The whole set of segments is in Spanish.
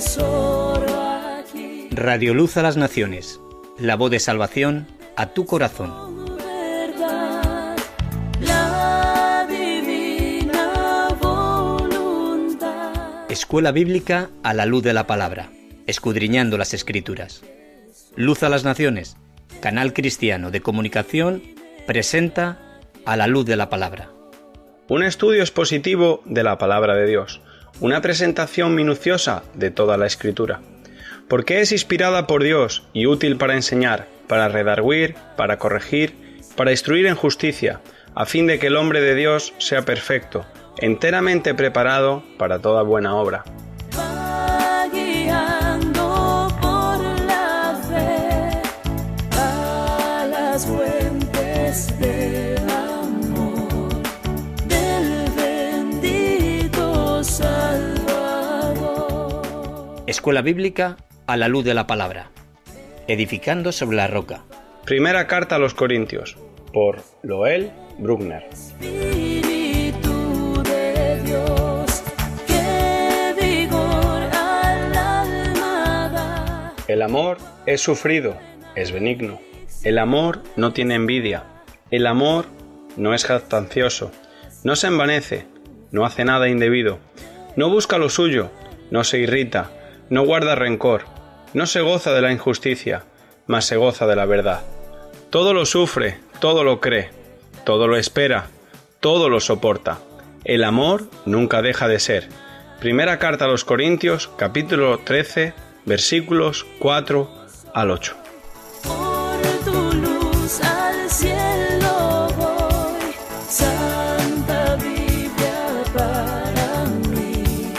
tesoro aquí. Radio Luz a las Naciones, la voz de salvación a tu corazón. Verdad, la divina voluntad. Escuela Bíblica a la luz de la palabra, escudriñando las Escrituras. Luz a las Naciones, canal cristiano de comunicación, presenta A la luz de la palabra. Un estudio expositivo de la palabra de Dios, una presentación minuciosa de toda la Escritura, porque es inspirada por Dios y útil para enseñar, para redarguir, para corregir, para instruir en justicia, a fin de que el hombre de Dios sea perfecto, enteramente preparado para toda buena obra. Va guiando por la fe a las fuentes del amor del bendito Salvador. Escuela Bíblica a la luz de la palabra, edificando sobre la roca. Primera carta a los Corintios, por Loel Bruckner. Espíritu de Dios, qué vigor al alma da. El amor es sufrido, es benigno. El amor no tiene envidia. El amor no es jactancioso. No se envanece, no hace nada indebido. No busca lo suyo, no se irrita, no guarda rencor. No se goza de la injusticia, mas se goza de la verdad. Todo lo sufre, todo lo cree, todo lo espera, todo lo soporta. El amor nunca deja de ser. Primera carta a los Corintios, capítulo 13, versículos 4 al 8. Por tu luz al cielo voy, Santa Biblia para mí.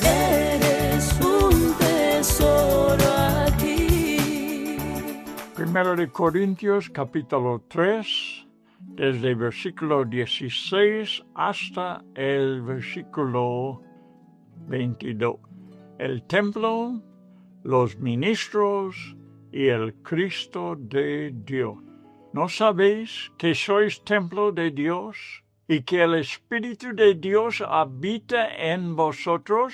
Eres un tesoro aquí. Primero de Corintios, capítulo 3, desde el versículo 16 hasta el versículo 22. El templo, los ministros y el Cristo de Dios. ¿No sabéis que sois templo de Dios y que el Espíritu de Dios habita en vosotros?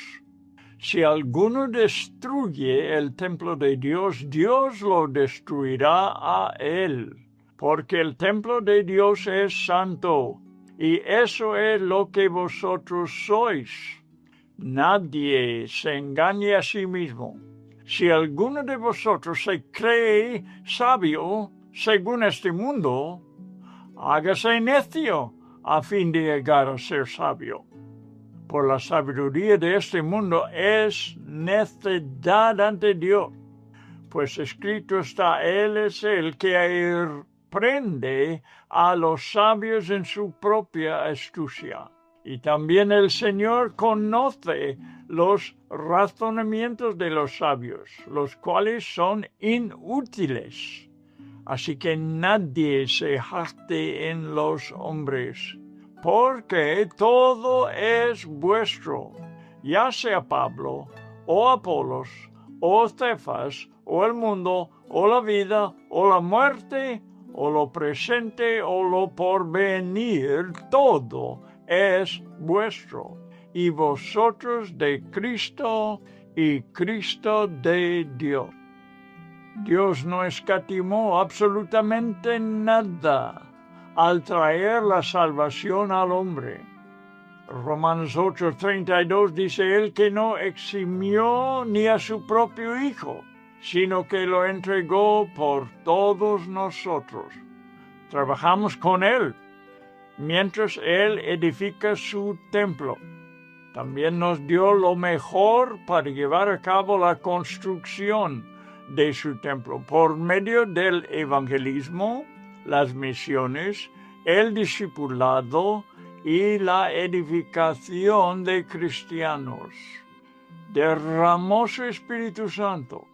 Si alguno destruye el templo de Dios, Dios lo destruirá a él, porque el templo de Dios es santo, y eso es lo que vosotros sois. Nadie se engañe a sí mismo. Si alguno de vosotros se cree sabio según este mundo, hágase necio a fin de llegar a ser sabio. Por la sabiduría de este mundo es necedad ante Dios, pues escrito está, Él es el que reprende a los sabios en su propia astucia. Y también el Señor conoce los razonamientos de los sabios, los cuales son inútiles. Así que nadie se jacte en los hombres, porque todo es vuestro, ya sea Pablo, o Apolos, o Cefas, o el mundo, o la vida, o la muerte, o lo presente, o lo porvenir, todo es vuestro, y vosotros de Cristo, y Cristo de Dios. Dios no escatimó absolutamente nada al traer la salvación al hombre. Romanos 8:32 dice, Él que no eximió ni a su propio Hijo, sino que lo entregó por todos nosotros. Trabajamos con Él, mientras Él edifica su templo. También nos dio lo mejor para llevar a cabo la construcción de su templo, por medio del evangelismo, las misiones, el discipulado y la edificación de cristianos. Derramó su Espíritu Santo.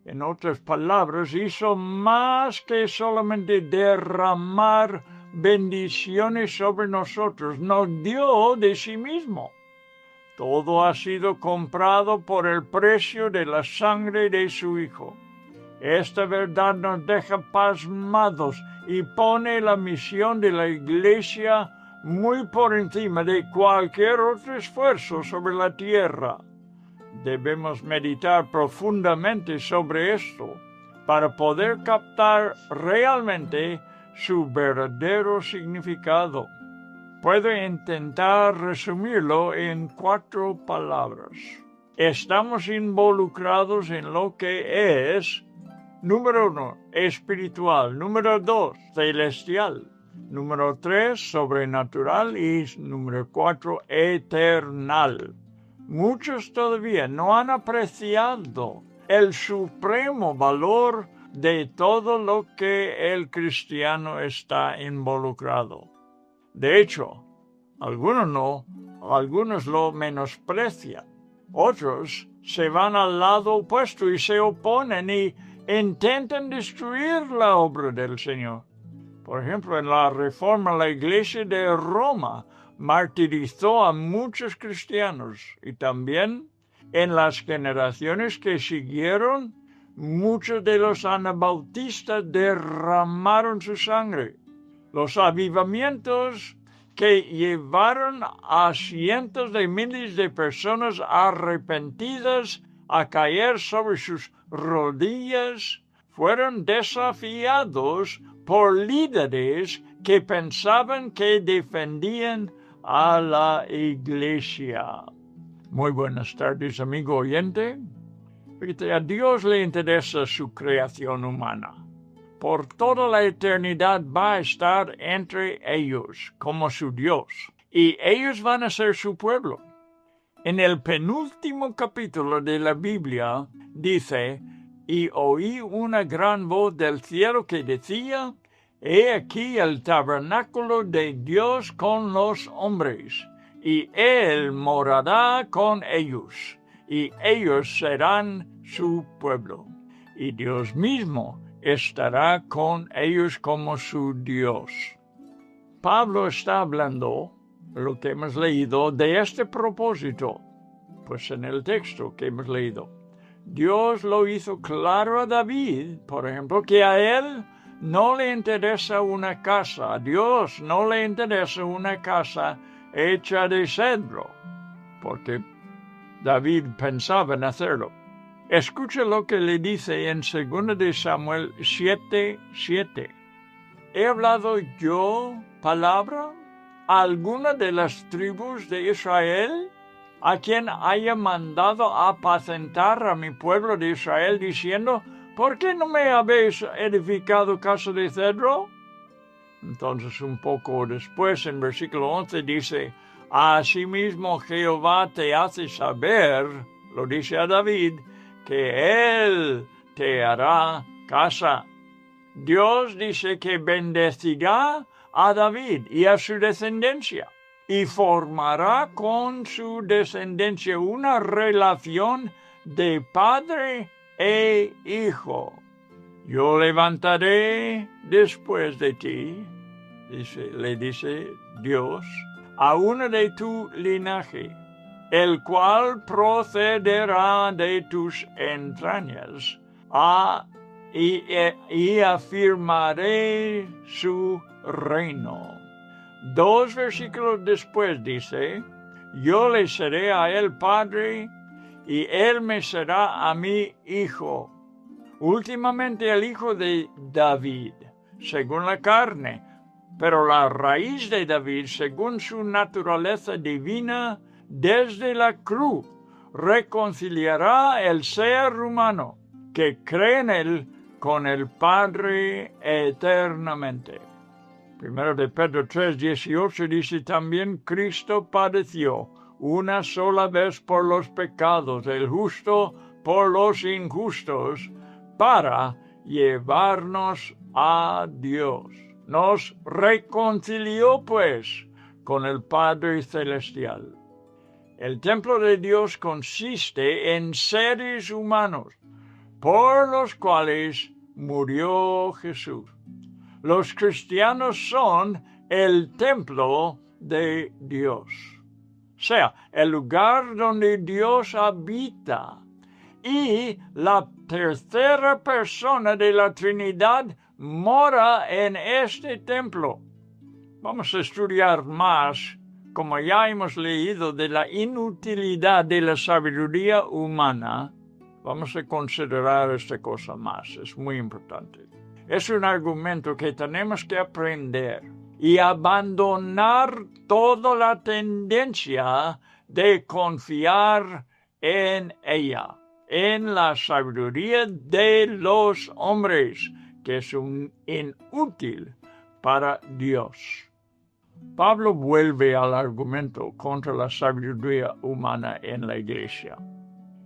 En otras palabras, hizo más que solamente derramar bendiciones sobre nosotros, nos dio de sí mismo. Todo ha sido comprado por el precio de la sangre de su Hijo. Esta verdad nos deja pasmados y pone la misión de la Iglesia muy por encima de cualquier otro esfuerzo sobre la tierra. debemos meditar profundamente sobre esto para poder captar realmente su verdadero significado. Puedo intentar resumirlo en 4 palabras. Estamos involucrados en lo que es, número 1, espiritual, número 2, celestial, número 3, sobrenatural y número 4, eternal. Muchos todavía no han apreciado el supremo valor de todo lo que el cristiano está involucrado. De hecho, algunos lo menosprecian. Otros se van al lado opuesto y se oponen y intentan destruir la obra del Señor. Por ejemplo, en la Reforma, la Iglesia de Roma martirizó a muchos cristianos y también en las generaciones que siguieron, muchos de los anabautistas derramaron su sangre. Los avivamientos que llevaron a cientos de miles de personas arrepentidas a caer sobre sus rodillas fueron desafiados por líderes que pensaban que defendían a la Iglesia. Muy buenas tardes, amigo oyente. Fíjate, a Dios le interesa su creación humana. Por toda la eternidad va a estar entre ellos como su Dios, y ellos van a ser su pueblo. En el penúltimo capítulo de la Biblia dice: «Y oí una gran voz del cielo que decía, He aquí el tabernáculo de Dios con los hombres, y Él morará con ellos, y ellos serán su pueblo, y Dios mismo estará con ellos como su Dios». Pablo está hablando, lo que hemos leído, de este propósito. Pues en el texto que hemos leído, Dios lo hizo claro a David, por ejemplo, que a él no le interesa una casa, a Dios no le interesa una casa hecha de cedro, porque David pensaba en hacerlo. Escucha lo que le dice en 2 de Samuel 7:7. ¿He hablado yo palabra a alguna de las tribus de Israel, a quien haya mandado apacentar a mi pueblo de Israel, diciendo, ¿por qué no me habéis edificado casa de cedro? Entonces, un poco después, en versículo 11, dice, Asimismo Jehová te hace saber, lo dice a David, que Él te hará casa. Dios dice que bendecirá a David y a su descendencia, y formará con su descendencia una relación de padre e hijo. Yo levantaré después de ti, le dice Dios, a uno de tu linaje, el cual procederá de tus entrañas, y afirmaré su reino. 2 versículos después dice, yo le seré a él padre, y él me será a mí hijo. Últimamente el hijo de David, según la carne, pero la raíz de David, según su naturaleza divina, desde la cruz, reconciliará el ser humano que cree en él con el Padre eternamente. 1 de Pedro 3:18 dice también, Cristo padeció una sola vez por los pecados, el justo por los injustos, para llevarnos a Dios. Nos reconcilió, pues, con el Padre Celestial. El templo de Dios consiste en seres humanos, por los cuales murió Jesús. Los cristianos son el templo de Dios, o sea, el lugar donde Dios habita. Y la tercera persona de la Trinidad mora en este templo. Vamos a estudiar más como ya hemos leído, de la inutilidad de la sabiduría humana, vamos a considerar esta cosa más. Es muy importante. Es un argumento que tenemos que aprender y abandonar toda la tendencia de confiar en ella, en la sabiduría de los hombres, que es un inútil para Dios. Pablo vuelve al argumento contra la sabiduría humana en la iglesia.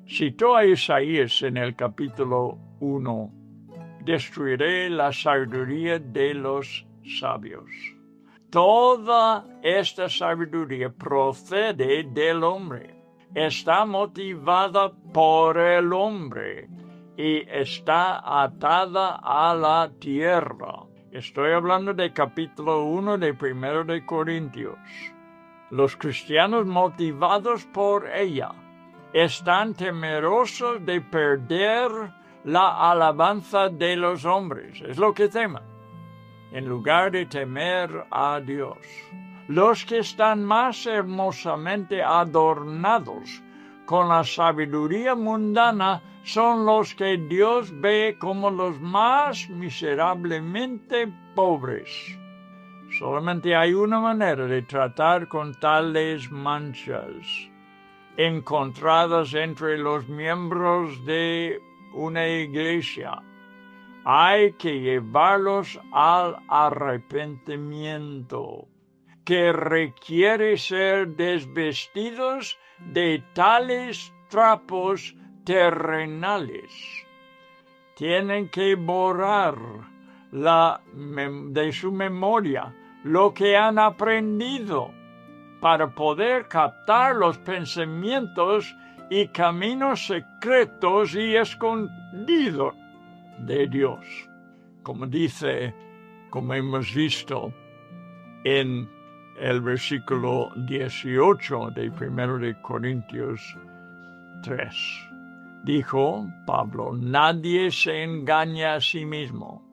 Citó a Isaías en el capítulo 1, destruiré la sabiduría de los sabios. Toda esta sabiduría procede del hombre, está motivada por el hombre y está atada a la tierra. Estoy hablando del capítulo 1 de 1 de Corintios. Los cristianos motivados por ella están temerosos de perder la alabanza de los hombres. Es lo que temen, en lugar de temer a Dios. Los que están más hermosamente adornados con la sabiduría mundana son los que Dios ve como los más miserablemente pobres. Solamente hay una manera de tratar con tales manchas encontradas entre los miembros de una iglesia. Hay que llevarlos al arrepentimiento, que requiere ser desvestidos de tales trapos terrenales. Tienen que borrar de su memoria lo que han aprendido para poder captar los pensamientos y caminos secretos y escondidos de Dios. Como hemos visto en el versículo 18 de 1 de Corintios 3. Dijo Pablo, nadie se engaña a sí mismo.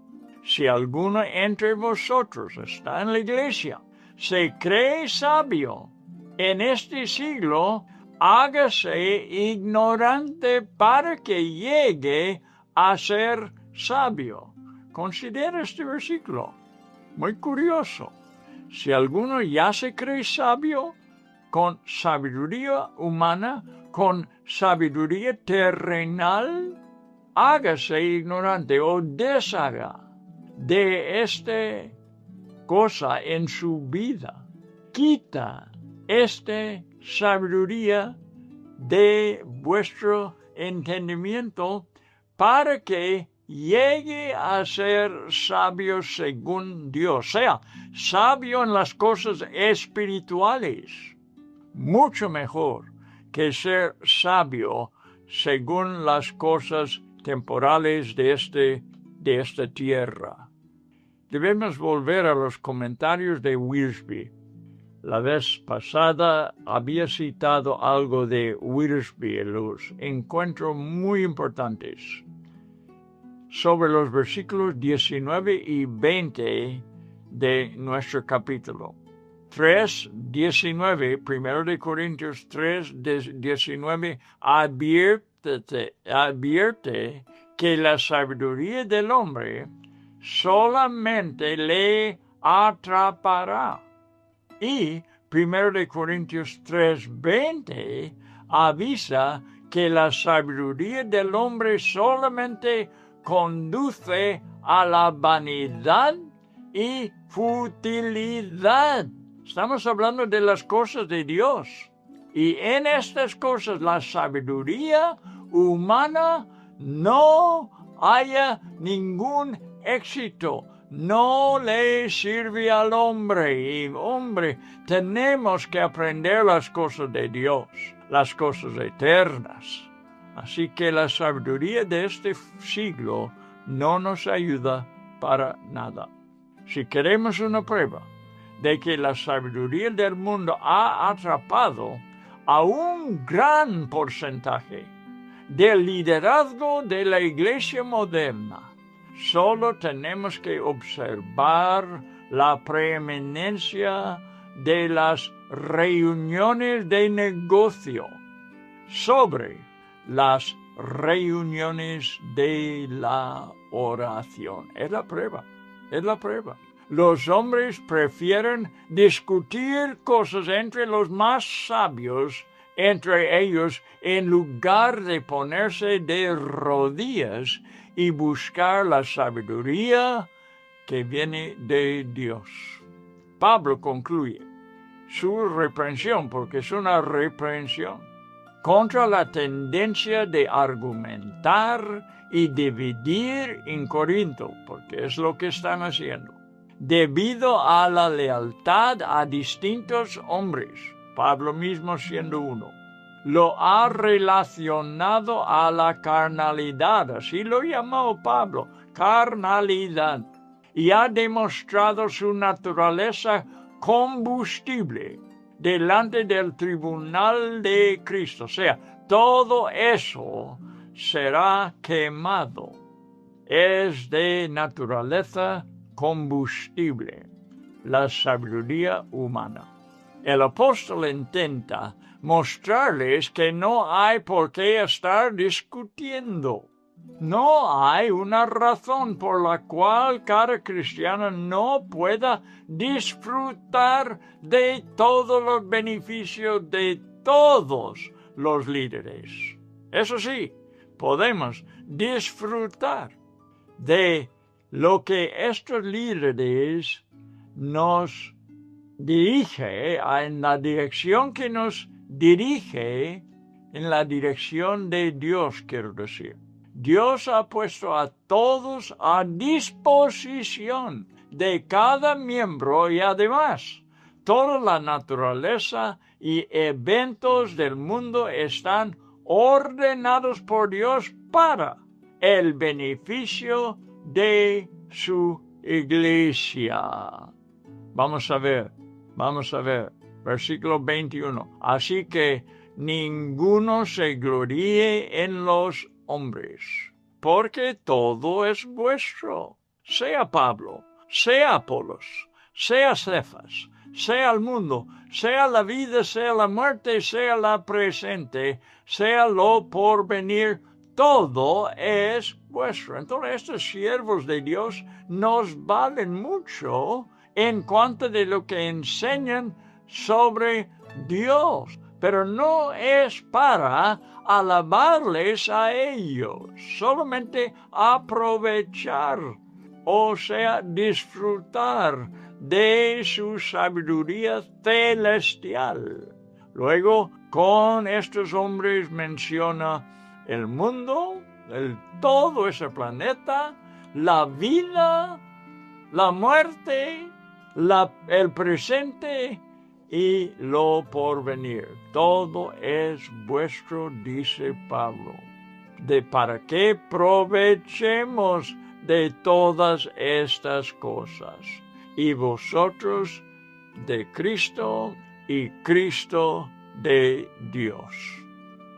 Si alguno entre vosotros está en la iglesia, se cree sabio en este siglo, hágase ignorante para que llegue a ser sabio. Considera este versículo. Muy curioso. Si alguno ya se cree sabio, con sabiduría humana, con sabiduría terrenal, hágase ignorante o deshaga de esta cosa en su vida. Quita esta sabiduría de vuestro entendimiento para que llegue a ser sabio según Dios, sea sabio en las cosas espirituales, mucho mejor que ser sabio según las cosas temporales de esta tierra. Debemos volver a los comentarios de Wiersbe. La vez pasada había citado algo de Wiersbe, los encuentros muy importantes sobre los versículos 19 y 20 de nuestro capítulo. 3:19, 1 de Corintios 3:19, advierte que la sabiduría del hombre solamente le atrapará. Y 1 de Corintios 3:20 avisa que la sabiduría del hombre solamente conduce a la vanidad y futilidad. Estamos hablando de las cosas de Dios. Y en estas cosas la sabiduría humana no haya ningún éxito. No le sirve al hombre. Y hombre, tenemos que aprender las cosas de Dios, las cosas eternas. Así que la sabiduría de este siglo no nos ayuda para nada. Si queremos una prueba de que la sabiduría del mundo ha atrapado a un gran porcentaje del liderazgo de la iglesia moderna, solo tenemos que observar la preeminencia de las reuniones de negocio, sobre las reuniones de la oración. Es la prueba. Los hombres prefieren discutir cosas entre los más sabios entre ellos en lugar de ponerse de rodillas y buscar la sabiduría que viene de Dios. Pablo concluye su reprensión, porque es una reprensión, contra la tendencia de argumentar y dividir en Corinto, porque es lo que están haciendo, debido a la lealtad a distintos hombres, Pablo mismo siendo uno. Lo ha relacionado a la carnalidad, así lo llamó Pablo, carnalidad, y ha demostrado su naturaleza combustible delante del tribunal de Cristo. O sea, todo eso será quemado. Es de naturaleza combustible, la sabiduría humana. El apóstol intenta mostrarles que no hay por qué estar discutiendo. No hay una razón por la cual cada cristiano no pueda disfrutar de todos los beneficios de todos los líderes. Eso sí, podemos disfrutar de lo que estos líderes nos dirige en la dirección que nos dirige, en la dirección de Dios, quiero decir. Dios ha puesto a todos a disposición de cada miembro y además toda la naturaleza y eventos del mundo están ordenados por Dios para el beneficio de su iglesia. Vamos a ver, versículo 21. Así que ninguno se gloríe en los hombres, porque todo es vuestro, sea Pablo, sea Apolos, sea Cefas, sea el mundo, sea la vida, sea la muerte, sea la presente, sea lo por venir, todo es vuestro. Entonces estos siervos de Dios nos valen mucho en cuanto de lo que enseñan sobre Dios, pero no es para alabarles a ellos, solamente aprovechar, o sea, disfrutar de su sabiduría celestial. Luego, con estos hombres menciona el mundo, todo ese planeta, la vida, la muerte, el presente y lo porvenir. Todo es vuestro, dice Pablo. Para que provechemos de todas estas cosas. Y vosotros de Cristo y Cristo de Dios.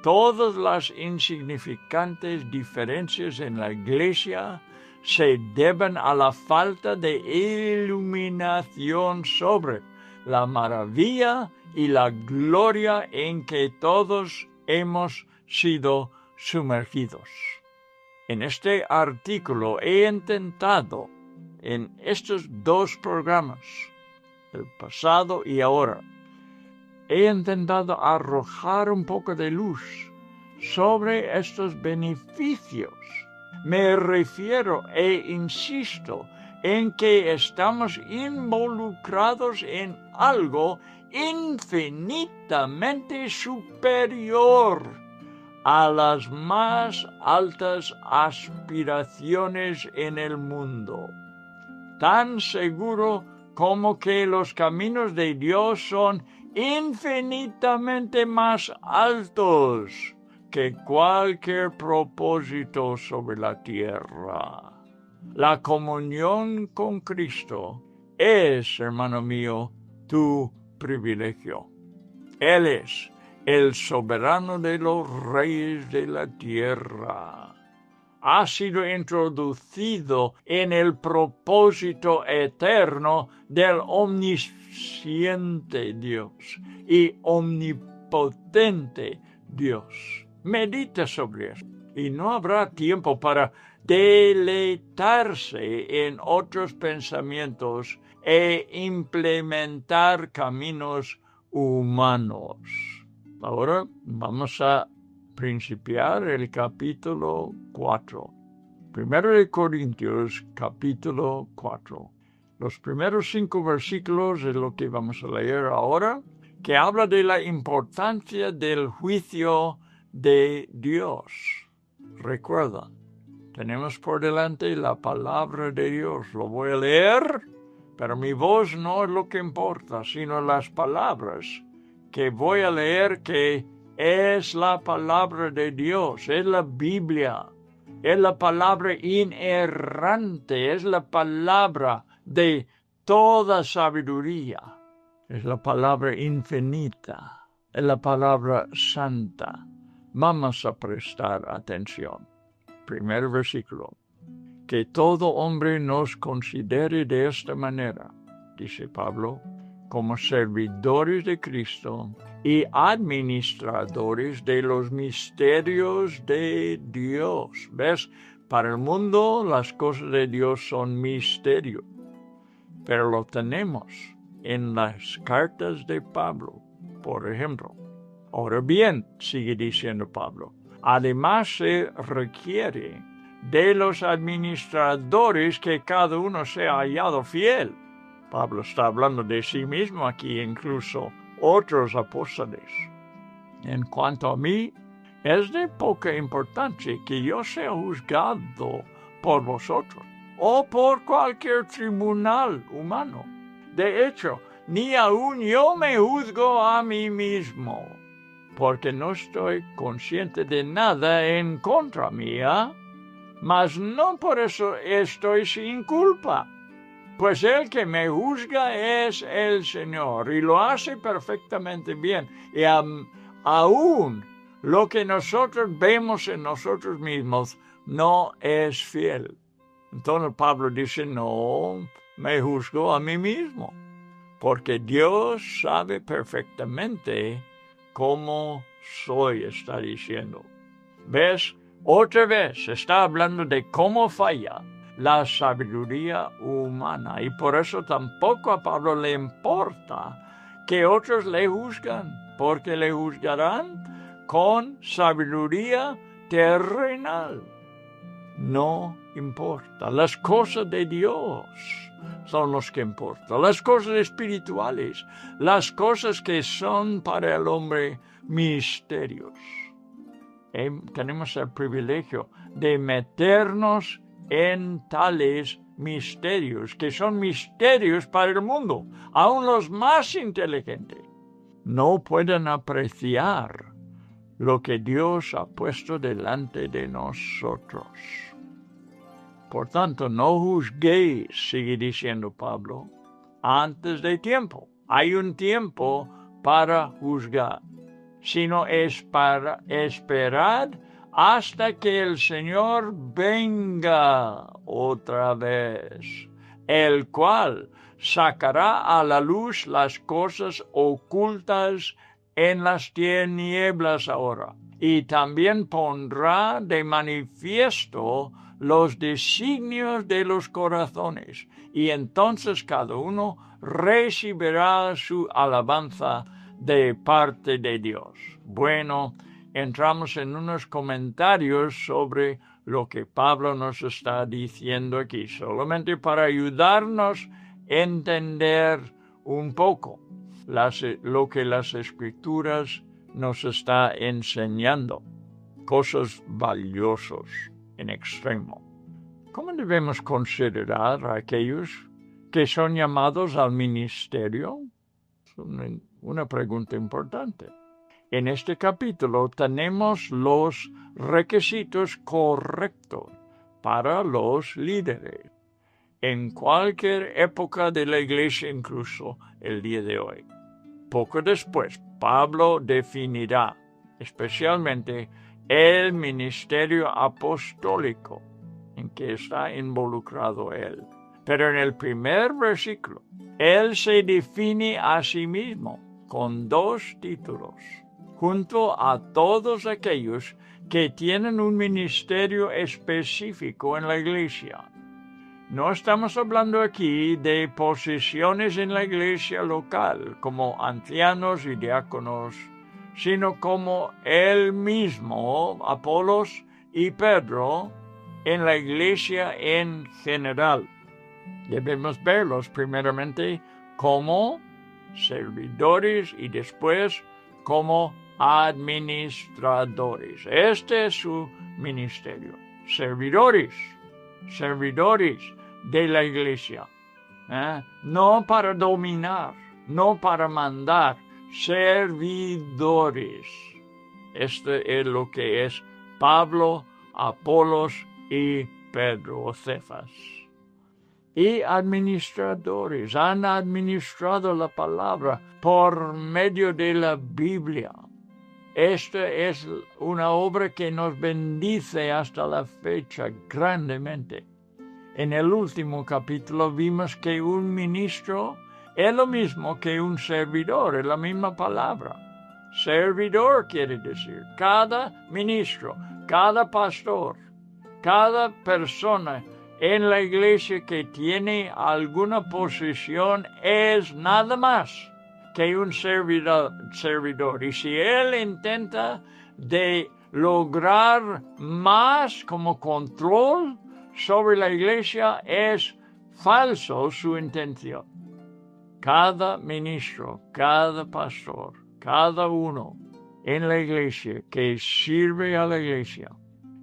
Todas las insignificantes diferencias en la iglesia se deben a la falta de iluminación sobre la maravilla y la gloria en que todos hemos sido sumergidos. En este artículo he intentado, en estos dos programas, el pasado y ahora, he intentado arrojar un poco de luz sobre estos beneficios. Me refiero e insisto en que estamos involucrados en algo infinitamente superior a las más altas aspiraciones en el mundo. Tan seguro como que los caminos de Dios son infinitamente más altos que cualquier propósito sobre la tierra. La comunión con Cristo es, hermano mío, tu privilegio. Él es el soberano de los reyes de la tierra. ha sido introducido en el propósito eterno del omnisciente Dios y omnipotente Dios. Medita sobre eso y no habrá tiempo para deleitarse en otros pensamientos e implementar caminos humanos. Ahora vamos a principiar el capítulo 4. Primero de Corintios, capítulo 4. Los primeros 5 versículos es lo que vamos a leer ahora, que habla de la importancia del juicio de Dios. Recuerda, tenemos por delante la palabra de Dios. Lo voy a leer, pero mi voz no es lo que importa, sino las palabras que voy a leer, que es la palabra de Dios, es la Biblia, es la palabra inerrante, es la palabra de toda sabiduría, es la palabra infinita, es la palabra santa. Vamos a prestar atención. Primer versículo. Que todo hombre nos considere de esta manera, dice Pablo, como servidores de Cristo y administradores de los misterios de Dios. ¿Ves? Para el mundo las cosas de Dios son misterio, pero lo tenemos en las cartas de Pablo, por ejemplo. Ahora bien, sigue diciendo Pablo, además se requiere de los administradores que cada uno sea hallado fiel. Pablo está hablando de sí mismo aquí, incluso otros apóstoles. En cuanto a mí, es de poca importancia que yo sea juzgado por vosotros o por cualquier tribunal humano. De hecho, ni aun yo me juzgo a mí mismo, porque no estoy consciente de nada en contra mía, mas no por eso estoy sin culpa. Pues el que me juzga es el Señor, y lo hace perfectamente bien. Y aún lo que nosotros vemos en nosotros mismos no es fiel. Entonces Pablo dice, no me juzgo a mí mismo, porque Dios sabe perfectamente cómo soy, está diciendo. ¿Ves? Otra vez está hablando de cómo falla la sabiduría humana, y por eso tampoco a Pablo le importa que otros le juzgan, porque le juzgarán con sabiduría terrenal. No importa, las cosas de Dios son los que importan, las cosas espirituales, las cosas que son para el hombre misterios. Tenemos el privilegio de meternos en tales misterios, que son misterios para el mundo. Aún los más inteligentes no pueden apreciar lo que Dios ha puesto delante de nosotros. Por tanto, no juzguéis, sigue diciendo Pablo, antes de tiempo. Hay un tiempo para juzgar, sino esperad hasta que el Señor venga otra vez, el cual sacará a la luz las cosas ocultas en las tinieblas ahora, y también pondrá de manifiesto los designios de los corazones, y entonces cada uno recibirá su alabanza de parte de Dios. Bueno, entramos en unos comentarios sobre lo que Pablo nos está diciendo aquí, solamente para ayudarnos a entender un poco lo que las Escrituras nos está enseñando, cosas valiosas en extremo. ¿Cómo debemos considerar a aquellos que son llamados al ministerio? Es una pregunta importante. En este capítulo tenemos los requisitos correctos para los líderes, en cualquier época de la iglesia, incluso el día de hoy. Poco después, Pablo definirá especialmente el ministerio apostólico en que está involucrado él. Pero en el primer versículo, él se define a sí mismo con 2 títulos, junto a todos aquellos que tienen un ministerio específico en la iglesia. No estamos hablando aquí de posiciones en la iglesia local, como ancianos y diáconos, sino como él mismo, Apolos y Pedro, en la iglesia en general. Debemos verlos primeramente como servidores y después como administradores. Este es su ministerio. Servidores de la iglesia. No para dominar, no para mandar, servidores. Este es lo que es Pablo, Apolos y Pedro o Cefas. Y administradores han administrado la palabra por medio de la Biblia. Esta es una obra que nos bendice hasta la fecha grandemente. En el último capítulo vimos que un ministro es lo mismo que un servidor, es la misma palabra. Servidor quiere decir cada ministro, cada pastor, cada persona en la iglesia que tiene alguna posición es nada más que un servidor. Y si él intenta de lograr más como control sobre la iglesia, es falso su intención. Cada ministro, cada pastor, cada uno en la iglesia que sirve a la iglesia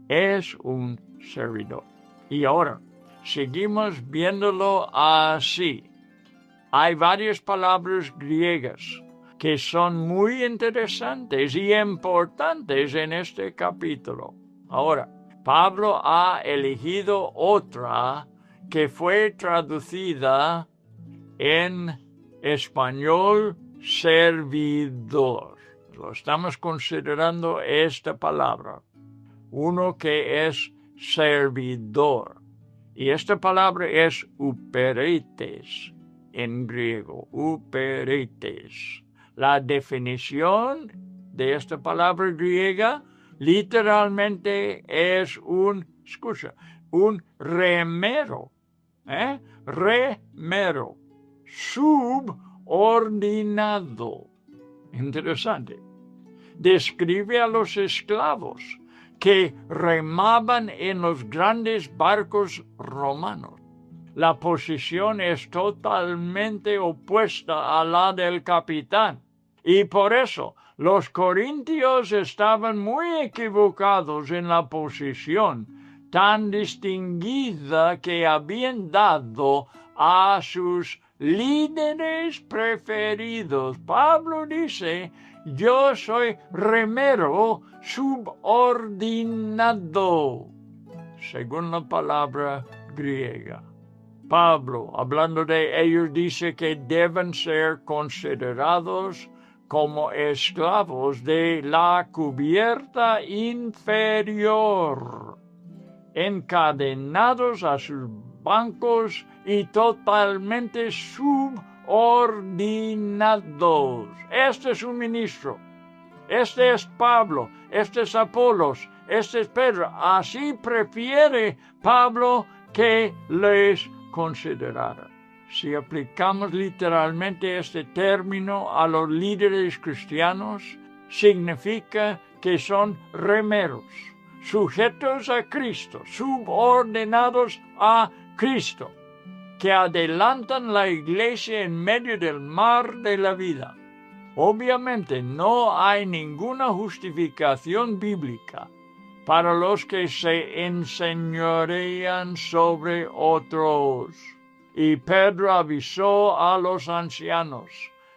es un servidor. Y ahora, seguimos viéndolo así. Hay varias palabras griegas que son muy interesantes y importantes en este capítulo. Ahora, Pablo ha elegido otra que fue traducida en español servidor. Lo estamos considerando esta palabra. Uno que es servidor. Y esta palabra es uperetes en griego. Uperetes. La definición de esta palabra griega literalmente es un remero. Remero. Subordinado. Interesante. Describe a los esclavos que remaban en los grandes barcos romanos. La posición es totalmente opuesta a la del capitán. Y por eso los corintios estaban muy equivocados en la posición tan distinguida que habían dado a sus líderes preferidos. Pablo dice: yo soy remero subordinado, según la palabra griega. Pablo, hablando de ellos, dice que deben ser considerados como esclavos de la cubierta inferior, encadenados a sus bancos y totalmente subordinados. Este es un ministro. Este es Pablo. Este es Apolos. Este es Pedro. Así prefiere Pablo que les consideraran. Si aplicamos literalmente este término a los líderes cristianos, significa que son remeros, sujetos a Cristo, subordinados a Cristo, que adelantan la iglesia en medio del mar de la vida. Obviamente no hay ninguna justificación bíblica para los que se enseñorean sobre otros. Y Pedro avisó a los ancianos,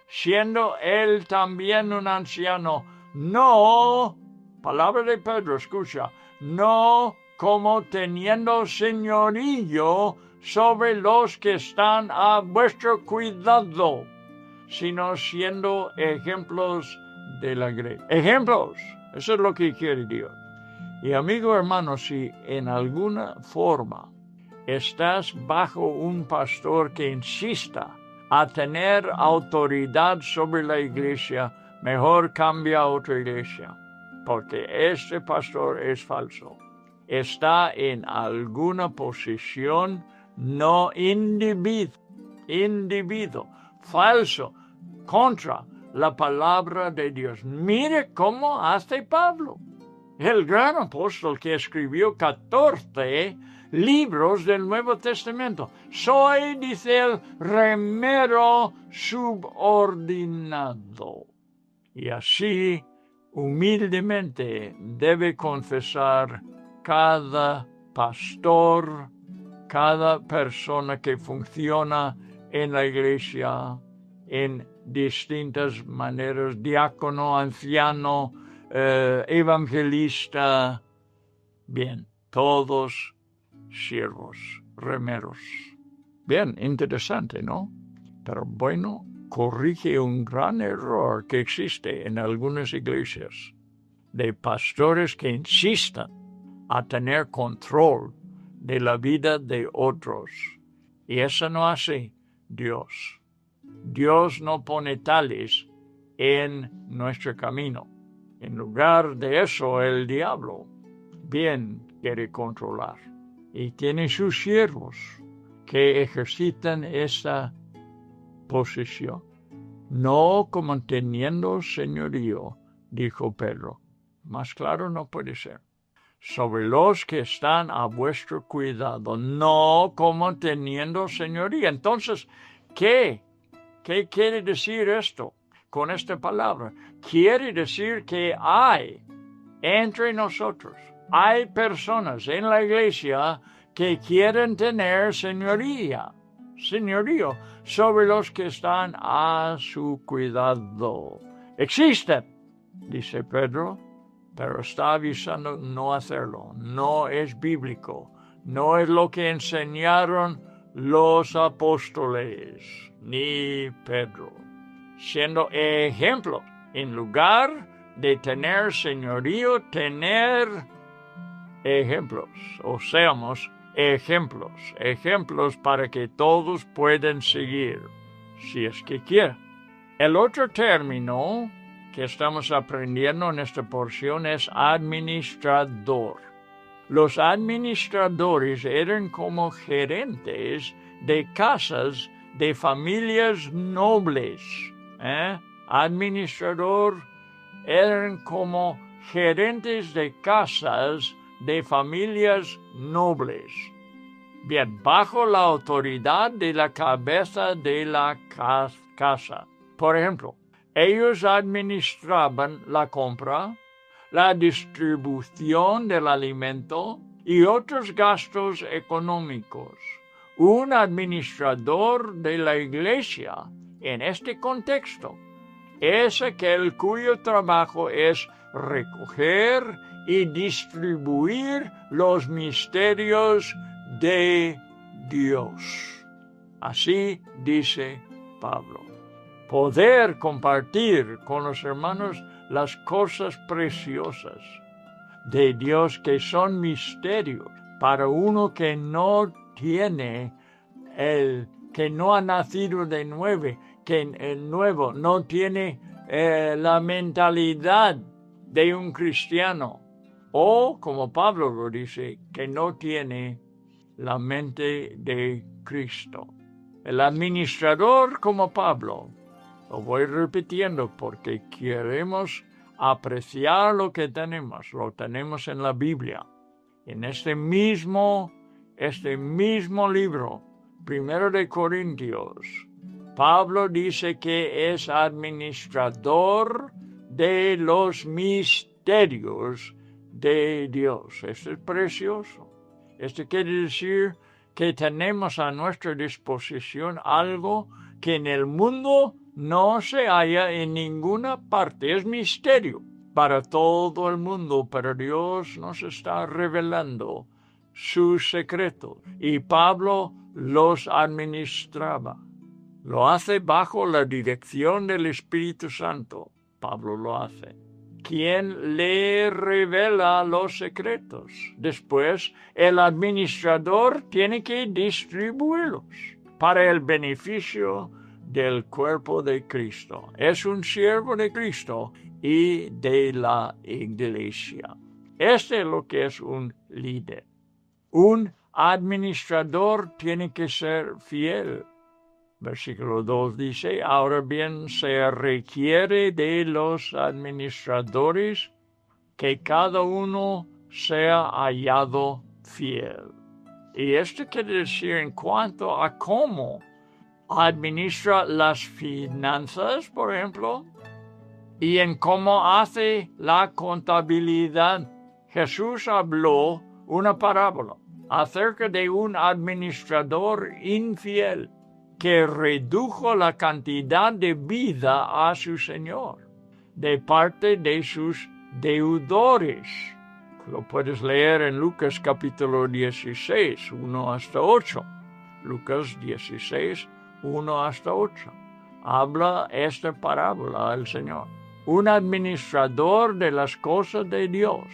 siendo él también un anciano, no, palabra de Pedro, escucha, no como teniendo señorío sobre los que están a vuestro cuidado, sino siendo ejemplos de la gracia. Ejemplos, eso es lo que quiere Dios. Y amigo hermano, si en alguna forma estás bajo un pastor que insista a tener autoridad sobre la iglesia, mejor cambia a otra iglesia, porque este pastor es falso. Está en alguna posición no individuo, falso, contra la palabra de Dios. Mire cómo hace Pablo, el gran apóstol que escribió 14 libros del Nuevo Testamento. Soy, dice él, remero subordinado. Y así, humildemente, debe confesar cada pastor, cada persona que funciona en la iglesia en distintas maneras, diácono, anciano, evangelista, bien, todos siervos, remeros. Bien, interesante, ¿no? Pero bueno, corrige un gran error que existe en algunas iglesias de pastores que insistan a tener control de la vida de otros. Y eso no hace Dios. Dios no pone tales en nuestro camino. En lugar de eso, el diablo bien quiere controlar. Y tiene sus siervos que ejercitan esa posición. No como teniendo señorío, dijo Pedro. Más claro no puede ser. Sobre los que están a vuestro cuidado, no como teniendo señoría. Entonces, ¿qué quiere decir esto con esta palabra? Quiere decir que hay entre nosotros, hay personas en la iglesia que quieren tener señorío sobre los que están a su cuidado. Existen, dice Pedro, pero está avisando no hacerlo. No es bíblico. No es lo que enseñaron los apóstoles, ni Pedro. Siendo ejemplo, en lugar de tener señorío, tener ejemplos. O seamos ejemplos para que todos puedan seguir, si es que quieren. El otro término que estamos aprendiendo en esta porción es administrador. Los administradores eran como gerentes de casas de familias nobles. Administrador eran como gerentes de casas de familias nobles. Bien, bajo la autoridad de la cabeza de la casa. Por ejemplo, ellos administraban la compra, la distribución del alimento y otros gastos económicos. Un administrador de la iglesia, en este contexto, es aquel cuyo trabajo es recoger y distribuir los misterios de Dios. Así dice Pablo. Poder compartir con los hermanos las cosas preciosas de Dios que son misterios para uno que no tiene que no ha nacido de nuevo, no tiene la mentalidad de un cristiano, o como Pablo lo dice, que no tiene la mente de Cristo. El administrador como Pablo, lo voy repitiendo porque queremos apreciar lo que tenemos, lo tenemos en la Biblia. En este mismo libro, 1 de Corintios, Pablo dice que es administrador de los misterios de Dios. Esto es precioso. Esto quiere decir que tenemos a nuestra disposición algo que en el mundo no se halla en ninguna parte. Es misterio para todo el mundo, pero Dios nos está revelando sus secretos. Y Pablo los administraba. Lo hace bajo la dirección del Espíritu Santo. Pablo lo hace. quien le revela los secretos. Después, el administrador tiene que distribuirlos para el beneficio del cuerpo de Cristo. Es un siervo de Cristo y de la iglesia. Este es lo que es un líder. Un administrador tiene que ser fiel. Versículo 2 dice, ahora bien se requiere de los administradores que cada uno sea hallado fiel. Y esto quiere decir en cuanto a cómo administra las finanzas, por ejemplo, y en cómo hace la contabilidad. Jesús habló una parábola acerca de un administrador infiel que redujo la cantidad de vida a su Señor de parte de sus deudores. Lo puedes leer en Lucas capítulo 16, 1 hasta 8. Lucas 16, 1 hasta 8. Habla esta parábola al Señor. Un administrador de las cosas de Dios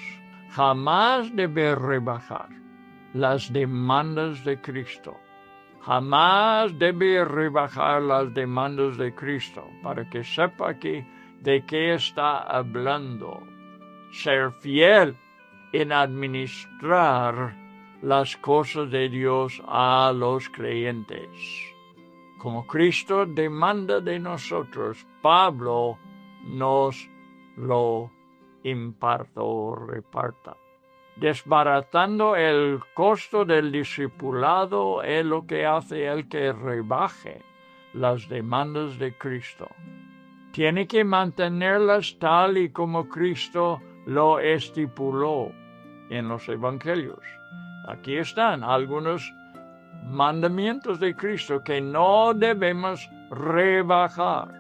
jamás debe rebajar las demandas de Cristo. Jamás debe rebajar las demandas de Cristo para que sepa de qué está hablando. Ser fiel en administrar las cosas de Dios a los creyentes. Como Cristo demanda de nosotros, Pablo nos lo reparta. Desbaratando el costo del discipulado es lo que hace el que rebaje las demandas de Cristo. Tiene que mantenerlas tal y como Cristo lo estipuló en los evangelios. Aquí están algunos mandamientos de Cristo que no debemos rebajar.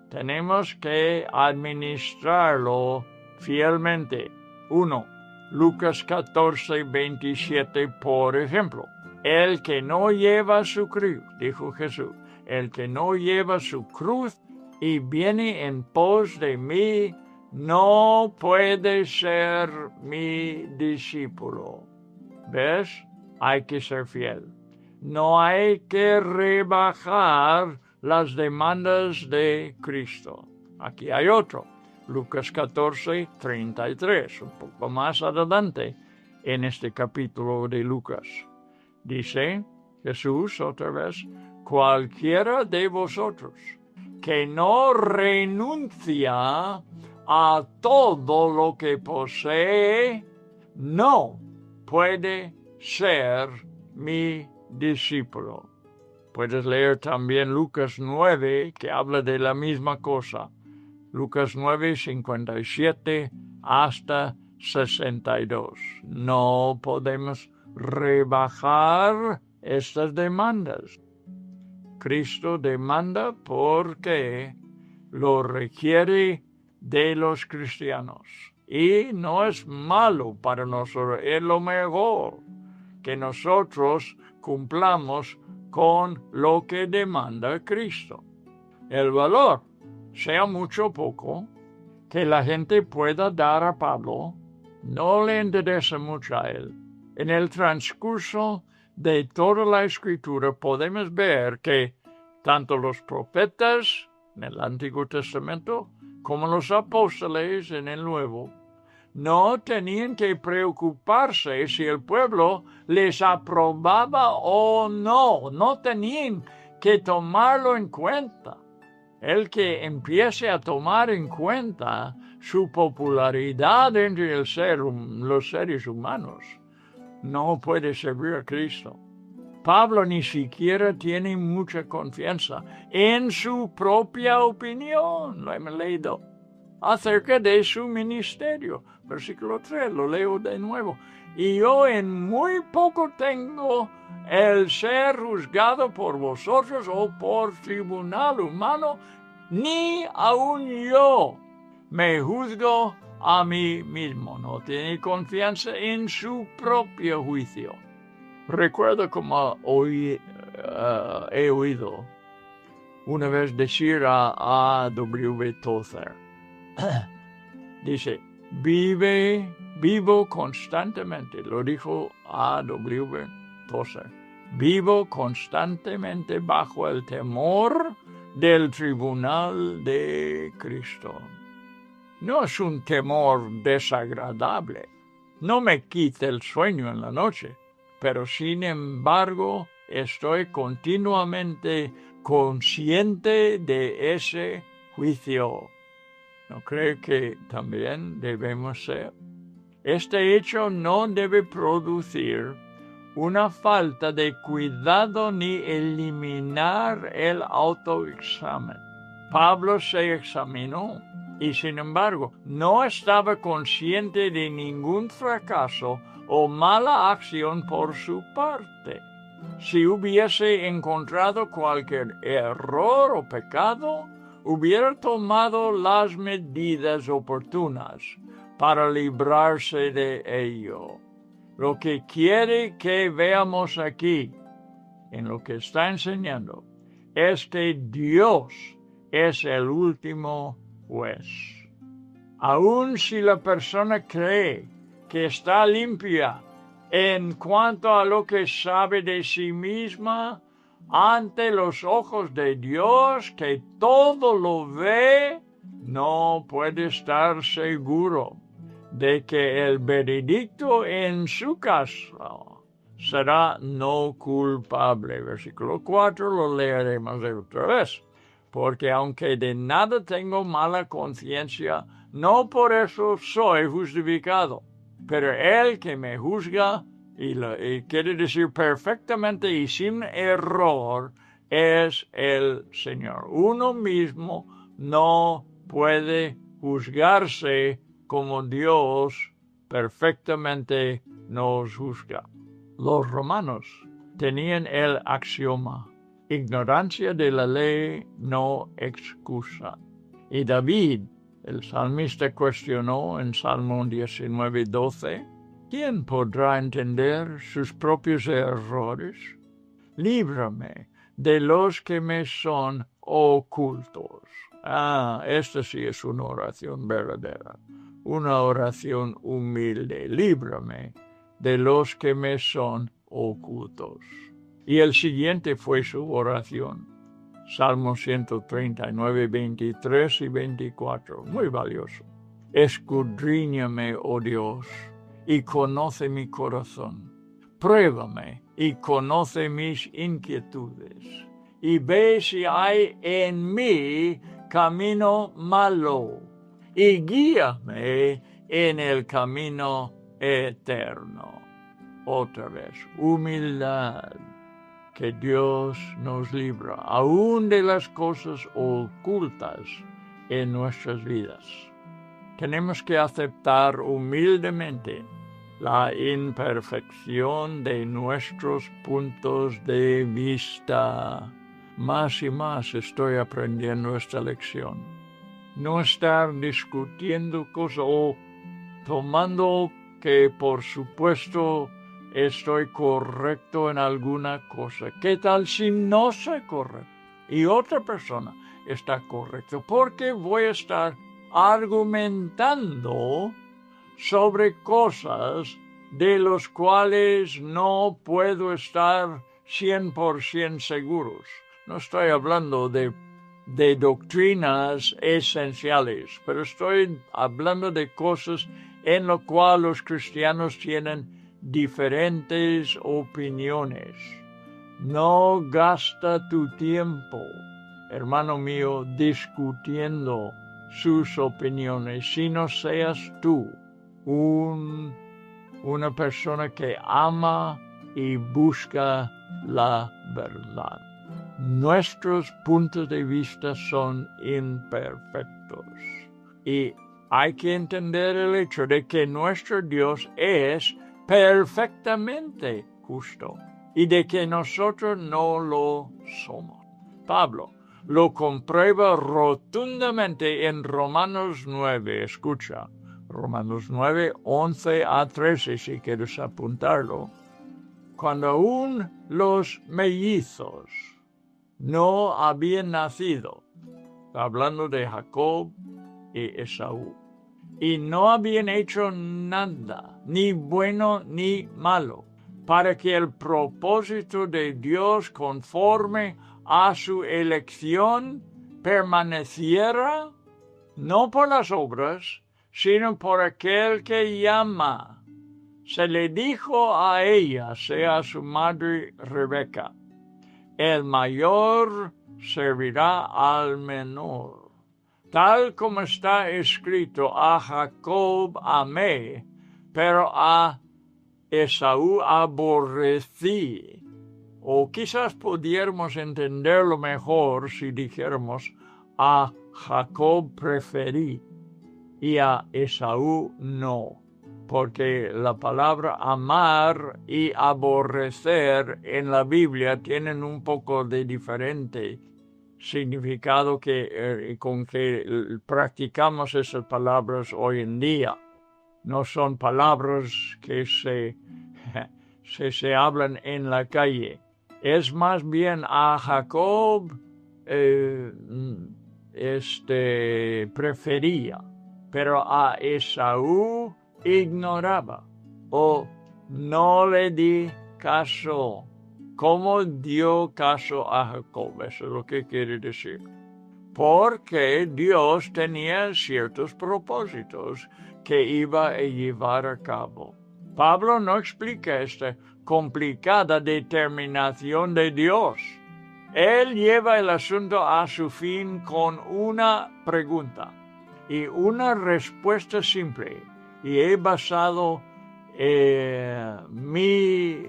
Tenemos que administrarlo fielmente. 1. Lucas 14, 27, por ejemplo. El que no lleva su cruz, dijo Jesús, el que no lleva su cruz y viene en pos de mí, no puede ser mi discípulo. ¿Ves? Hay que ser fiel. No hay que rebajar las demandas de Cristo. Aquí hay otro. Lucas 14, 33, un poco más adelante en este capítulo de Lucas. Dice Jesús otra vez, cualquiera de vosotros que no renuncia a todo lo que posee, no puede ser mi discípulo. Puedes leer también Lucas 9, que habla de la misma cosa. Lucas 9, 57 hasta 62. No podemos rebajar estas demandas. Cristo demanda porque lo requiere de los cristianos. Y no es malo para nosotros, es lo mejor que nosotros cumplamos con lo que demanda Cristo. El valor, sea mucho o poco, que la gente pueda dar a Pablo, no le interesa mucho a él. En el transcurso de toda la Escritura podemos ver que tanto los profetas en el Antiguo Testamento como los apóstoles en el Nuevo no tenían que preocuparse si el pueblo les aprobaba o no. No tenían que tomarlo en cuenta. El que empiece a tomar en cuenta su popularidad entre los seres humanos no puede servir a Cristo. Pablo ni siquiera tiene mucha confianza en su propia opinión, lo hemos leído, acerca de su ministerio. Versículo 3, lo leo de nuevo. Y yo en muy poco tengo el ser juzgado por vosotros o por tribunal humano, ni aun yo me juzgo a mí mismo. No tiene confianza en su propio juicio. Recuerdo como he oído una vez decir a W. Tozer, Dice, vivo constantemente, lo dijo A.W. Tozer, vivo constantemente bajo el temor del tribunal de Cristo. No es un temor desagradable, no me quita el sueño en la noche, pero sin embargo estoy continuamente consciente de ese juicio. ¿No cree que también debemos ser? Este hecho no debe producir una falta de cuidado ni eliminar el autoexamen. Pablo se examinó y sin embargo no estaba consciente de ningún fracaso o mala acción por su parte. Si hubiese encontrado cualquier error o pecado, hubiera tomado las medidas oportunas para librarse de ello. Lo que quiere que veamos aquí, en lo que está enseñando, es que Dios es el último juez. Aun si la persona cree que está limpia en cuanto a lo que sabe de sí misma, ante los ojos de Dios, que todo lo ve, no puede estar seguro de que el veredicto en su caso será no culpable. Versículo 4 lo leeremos otra vez. Porque aunque de nada tengo mala conciencia, no por eso soy justificado. Pero el que me juzga, y quiere decir perfectamente y sin error, es el Señor. Uno mismo no puede juzgarse como Dios perfectamente nos juzga. Los romanos tenían el axioma: ignorancia de la ley no excusa. Y David, el salmista, cuestionó en Salmo 19:12, ¿quién podrá entender sus propios errores? Líbrame de los que me son ocultos. Esta sí es una oración verdadera, una oración humilde. Líbrame de los que me son ocultos. Y el siguiente fue su oración. Salmo 139, 23 y 24. Muy valioso. Escudriñame, oh Dios, y conoce mi corazón. Pruébame y conoce mis inquietudes. Y ve si hay en mí camino malo. Y guíame en el camino eterno. Otra vez, humildad. Que Dios nos libra, aún de las cosas ocultas en nuestras vidas. Tenemos que aceptar humildemente la imperfección de nuestros puntos de vista. Más y más estoy aprendiendo esta lección. No estar discutiendo cosas o tomando que por supuesto estoy correcto en alguna cosa. ¿Qué tal si no soy correcto? Y otra persona está correcta. Porque voy a estar argumentando sobre cosas de las cuales no puedo estar 100% seguros. No estoy hablando de doctrinas esenciales, pero estoy hablando de cosas en las cuales los cristianos tienen diferentes opiniones. No gasta tu tiempo, hermano mío, discutiendo sus opiniones, si no seas tú una persona que ama y busca la verdad. Nuestros puntos de vista son imperfectos y hay que entender el hecho de que nuestro Dios es perfectamente justo y de que nosotros no lo somos. Pablo lo comprueba rotundamente en Romanos 9. Escucha, Romanos 9, 11 a 13, si quieres apuntarlo. Cuando aún los mellizos no habían nacido, hablando de Jacob y Esaú, y no habían hecho nada, ni bueno ni malo, para que el propósito de Dios conforme a su elección permaneciera, no por las obras, sino por aquel que llama. Se le dijo a ella, sea su madre Rebeca, el mayor servirá al menor. Tal como está escrito, a Jacob amé, pero a Esaú aborrecí. O quizás pudiéramos entenderlo mejor si dijéramos, a Jacob preferí y a Esaú no, porque la palabra amar y aborrecer en la Biblia tienen un poco de diferente significado con que practicamos esas palabras hoy en día. No son palabras que se hablan en la calle. Es más bien a Jacob prefería, pero a Esaú ignoraba o no le di caso. ¿Cómo dio caso a Jacob? Eso es lo que quiere decir. Porque Dios tenía ciertos propósitos que iba a llevar a cabo. Pablo no explica esta complicada determinación de Dios. Él lleva el asunto a su fin con una pregunta y una respuesta simple. Y he basado mi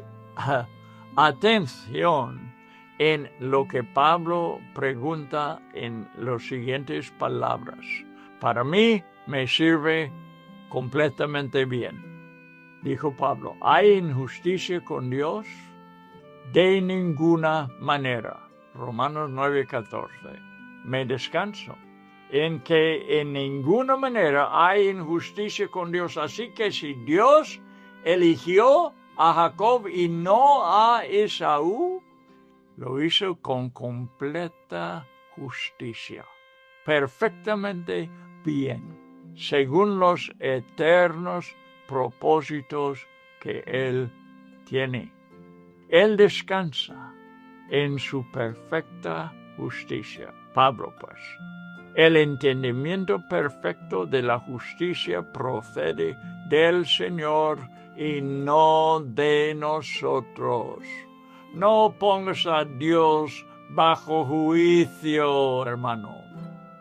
atención en lo que Pablo pregunta en las siguientes palabras. Para mí me sirve completamente bien. Dijo Pablo, ¿hay injusticia con Dios? De ninguna manera. Romanos 9:14. Me descanso en que en ninguna manera hay injusticia con Dios. Así que si Dios eligió a Jacob y no a Esaú, lo hizo con completa justicia, perfectamente bien, según los eternos propósitos que Él tiene. Él descansa en su perfecta justicia. Pablo, pues, el entendimiento perfecto de la justicia procede del Señor y no de nosotros. No pongas a Dios bajo juicio, hermano,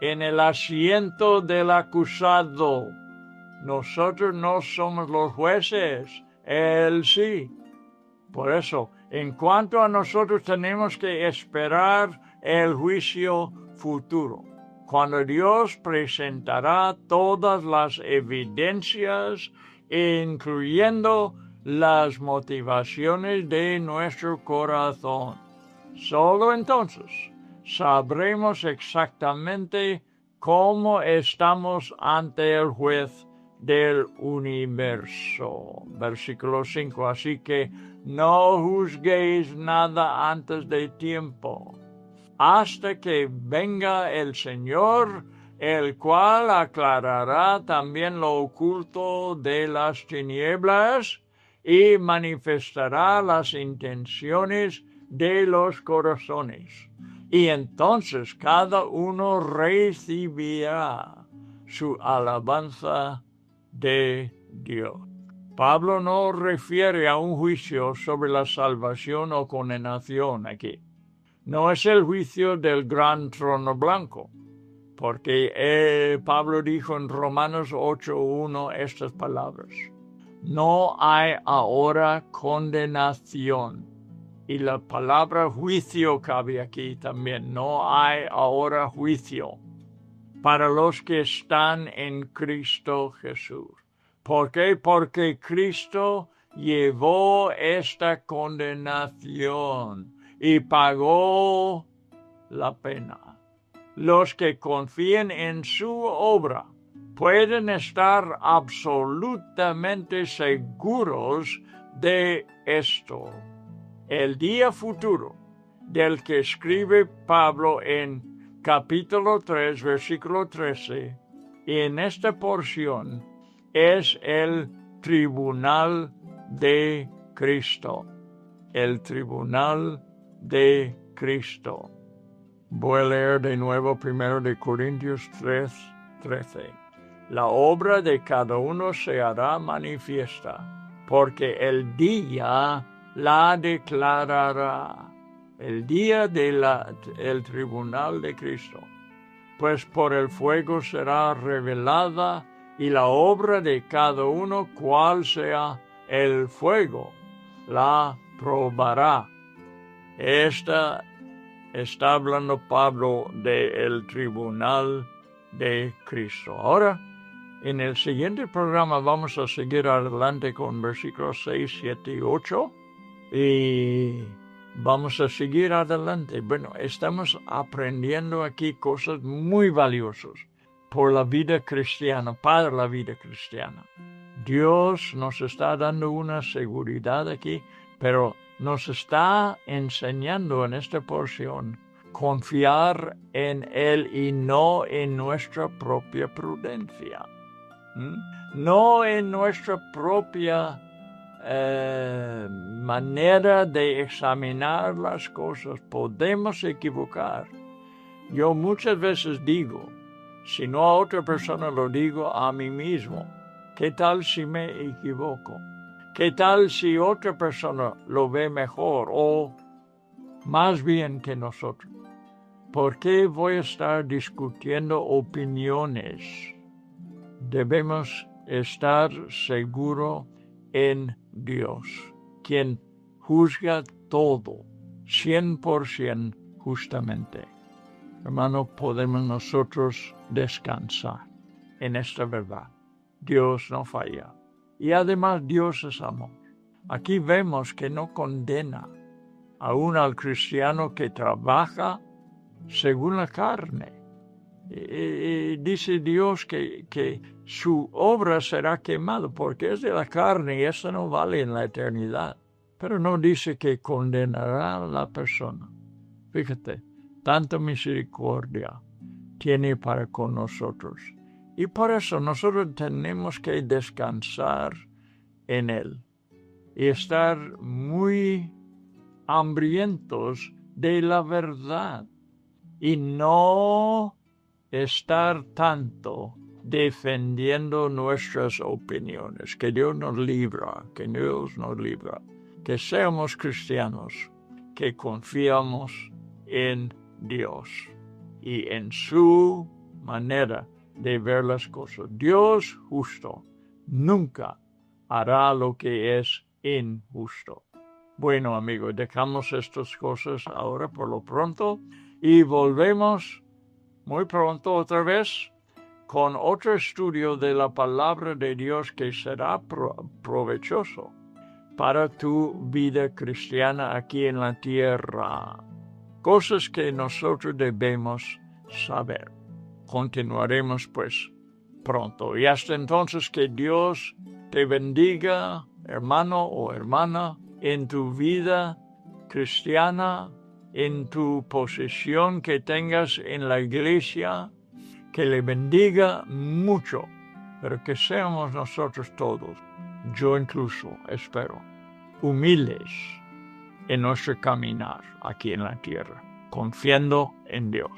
en el asiento del acusado. Nosotros no somos los jueces, Él sí. Por eso, en cuanto a nosotros, tenemos que esperar el juicio futuro, cuando Dios presentará todas las evidencias, incluyendo las motivaciones de nuestro corazón. Solo entonces sabremos exactamente cómo estamos ante el juez del universo. Versículo 5. Así que no juzguéis nada antes de tiempo, hasta que venga el Señor, el cual aclarará también lo oculto de las tinieblas y manifestará las intenciones de los corazones. Y entonces cada uno recibirá su alabanza de Dios. Pablo no refiere a un juicio sobre la salvación o condenación aquí. No es el juicio del gran trono blanco, porque Pablo dijo en Romanos 8:1 estas palabras: no hay ahora condenación. Y la palabra juicio cabe aquí también. No hay ahora juicio para los que están en Cristo Jesús. ¿Por qué? Porque Cristo llevó esta condenación y pagó la pena. Los que confían en su obra pueden estar absolutamente seguros de esto. El día futuro del que escribe Pablo en capítulo 3, versículo 13, Y en esta porción es el tribunal de Cristo. El tribunal de Cristo. Voy a leer de nuevo 1 de Corintios 3:13. La obra de cada uno se hará manifiesta, porque el día la declarará. El día del tribunal de Cristo. Pues por el fuego será revelada, y la obra de cada uno, cual sea el fuego, la probará. Está hablando Pablo del tribunal de Cristo. Ahora, en el siguiente programa vamos a seguir adelante con versículos 6, 7 y 8. Y vamos a seguir adelante. Bueno, estamos aprendiendo aquí cosas muy valiosas por la vida cristiana, para la vida cristiana. Dios nos está dando una seguridad aquí, pero nos está enseñando en esta porción confiar en Él y no en nuestra propia prudencia. No en nuestra propia manera de examinar las cosas. Podemos equivocar. Yo muchas veces digo, si no a otra persona lo digo a mí mismo, ¿qué tal si me equivoco? ¿Qué tal si otra persona lo ve mejor o más bien que nosotros? ¿Por qué voy a estar discutiendo opiniones? Debemos estar seguros en Dios, quien juzga todo, 100% justamente. Hermano, podemos nosotros descansar en esta verdad. Dios no falla. Y además Dios es amor. Aquí vemos que no condena aún al cristiano que trabaja según la carne. Y dice Dios que su obra será quemada porque es de la carne y eso no vale en la eternidad. Pero no dice que condenará a la persona. Fíjate, tanta misericordia tiene para con nosotros. Y por eso nosotros tenemos que descansar en Él y estar muy hambrientos de la verdad y no estar tanto defendiendo nuestras opiniones. Que Dios nos libra, que seamos cristianos, que confiamos en Dios y en su manera de ver las cosas. Dios justo nunca hará lo que es injusto. Bueno, amigos, dejamos estas cosas ahora por lo pronto y volvemos muy pronto otra vez con otro estudio de la palabra de Dios que será provechoso para tu vida cristiana aquí en la tierra. Cosas que nosotros debemos saber. Continuaremos pues pronto. Y hasta entonces que Dios te bendiga, hermano o hermana, en tu vida cristiana, en tu posición que tengas en la iglesia, que le bendiga mucho, pero que seamos nosotros todos, yo incluso espero, humildes en nuestro caminar aquí en la tierra, confiando en Dios.